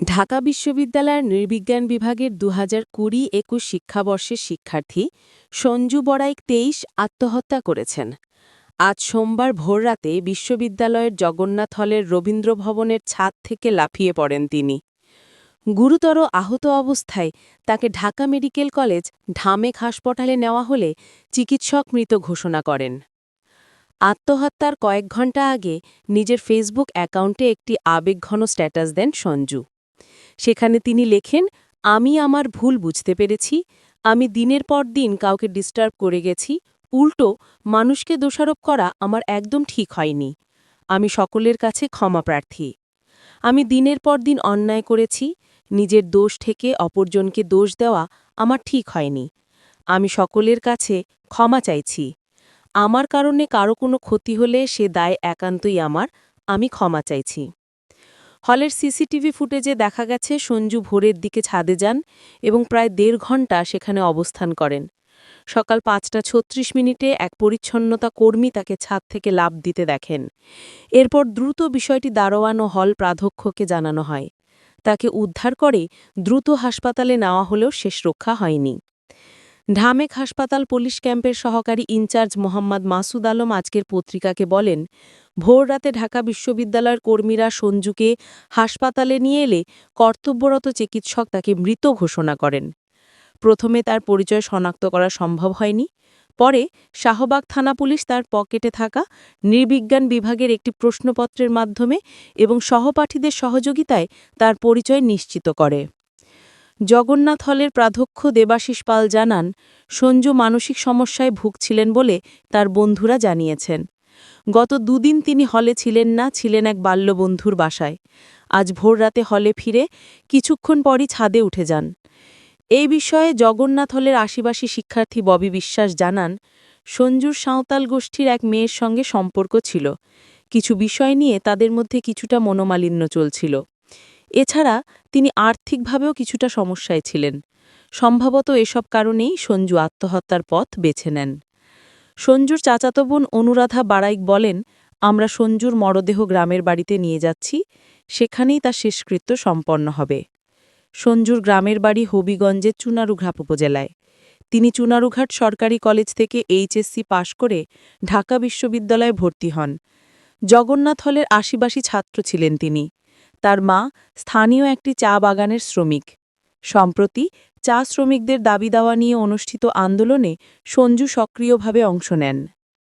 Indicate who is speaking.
Speaker 1: ঢাকা বিশ্ববিদ্যালয়ের নৃবিজ্ঞান বিভাগের ২০২০-২১ শিক্ষাবর্ষের শিক্ষার্থী সঞ্জু বড়াইক ২৩ আত্মহত্যা করেছেন। আজ সোমবার ভোররাতে বিশ্ববিদ্যালয়ের জগন্নাথ হলের রবীন্দ্র ভবনের ছাদ থেকে লাফিয়ে পড়েন তিনি। গুরুতর আহত অবস্থায় তাকে ঢাকা মেডিকেল কলেজ ঢামেক হাসপাতালে নেওয়া হলে চিকিৎসক মৃত ঘোষণা করেন। আত্মহত্যার কয়েক ঘণ্টা আগে নিজের ফেসবুক অ্যাকাউন্টে একটি আবেগঘন স্ট্যাটাস দেন সঞ্জু। সেখানে তিনি লেখেন, আমি আমার ভুল বুঝতে পেরেছি, আমি দিনের পর দিন কাউকে ডিস্টার্ব করে গেছি, উল্টো মানুষকে দোষারোপ করা আমার একদম ঠিক হয়নি। আমি সকলের কাছে ক্ষমা প্রার্থী। আমি দিনের পর দিন অন্যায় করেছি, নিজের দোষ থেকে অপরজনকে দোষ দেওয়া আমার ঠিক হয়নি। আমি সকলের কাছে ক্ষমা চাইছি। আমার কারণে কারো কোনো ক্ষতি হলে সে দায় একান্তই আমার, আমি ক্ষমা চাইছি। হলের সিসিটিভি ফুটেজে দেখা গেছে সঞ্জু ভোরের দিকে ছাদে যান এবং প্রায় ১.৫ ঘণ্টা সেখানে অবস্থান করেন। সকাল ৫টা ৩৬ মিনিটে এক পরিচ্ছন্নতা কর্মী তাকে ছাদ থেকে লাফ দিতে দেখেন। এরপর দ্রুত বিষয়টি দারোয়ান ও হল প্রাধ্যক্ষকে জানানো হয়। তাকে উদ্ধার করে দ্রুত হাসপাতালে নেওয়া হলেও শেষ রক্ষা হয়নি। ঢামেক হাসপাতাল পুলিশ ক্যাম্পের সহকারী ইনচার্জ মোহাম্মদ মাসুদ আলম আজকের পত্রিকাকে বলেন, ভোররাতে ঢাকা বিশ্ববিদ্যালয়ের কর্মীরা সঞ্জুকে হাসপাতালে নিয়ে এলে কর্তব্যরত চিকিৎসক তাকে মৃত ঘোষণা করেন। প্রথমে তার পরিচয় শনাক্ত করা সম্ভব হয়নি। পরে শাহবাগ থানা পুলিশ তার পকেটে থাকা নৃবিজ্ঞান বিভাগের একটি প্রশ্নপত্রের মাধ্যমে এবং সহপাঠীদের সহযোগিতায় তার পরিচয় নিশ্চিত করে। জগন্নাথ হলের প্রাধ্যক্ষ দেবাশিস পাল জানান, সঞ্জু মানসিক সমস্যায় ভুগছিলেন বলে তার বন্ধুরা জানিয়েছেন। গত দুদিন তিনি হলে ছিলেন না, ছিলেন এক বাল্যবন্ধুর বাসায়। আজ ভোররাতে হলে ফিরে কিছুক্ষণ পরই ছাদে উঠে যান। এই বিষয়ে জগন্নাথ হলের আশিবাসী শিক্ষার্থী ববি বিশ্বাস জানান, সঞ্জুর সাঁওতাল গোষ্ঠীর এক মেয়ের সঙ্গে সম্পর্ক ছিল। কিছু বিষয় নিয়ে তাদের মধ্যে কিছুটা মনোমালিন্য চলছিল। এছাড়া তিনি আর্থিকভাবেও কিছুটা সমস্যায় ছিলেন। সম্ভবত এসব কারণেই সঞ্জু আত্মহত্যার পথ বেছে নেন। সঞ্জুর চাচাতো বোন অনুরাধা বাড়াইক বলেন, আমরা সঞ্জুর মরদেহ গ্রামের বাড়িতে নিয়ে যাচ্ছি, সেখানেই তার শেষকৃত্য সম্পন্ন হবে। সঞ্জুর গ্রামের বাড়ি হবিগঞ্জের চুনারুঘাট উপজেলায়। তিনি চুনারুঘাট সরকারি কলেজ থেকে এইচএসসি পাশ করে ঢাকা বিশ্ববিদ্যালয়ে ভর্তি হন। জগন্নাথ হলের আশিবাসী ছাত্র ছিলেন তিনি। তার মা স্থানীয় একটি চা বাগানের শ্রমিক। সম্প্রতি চা শ্রমিকদের দাবি দাওয়া নিয়ে অনুষ্ঠিত আন্দোলনে সঞ্জু সক্রিয়ভাবে অংশ নেন।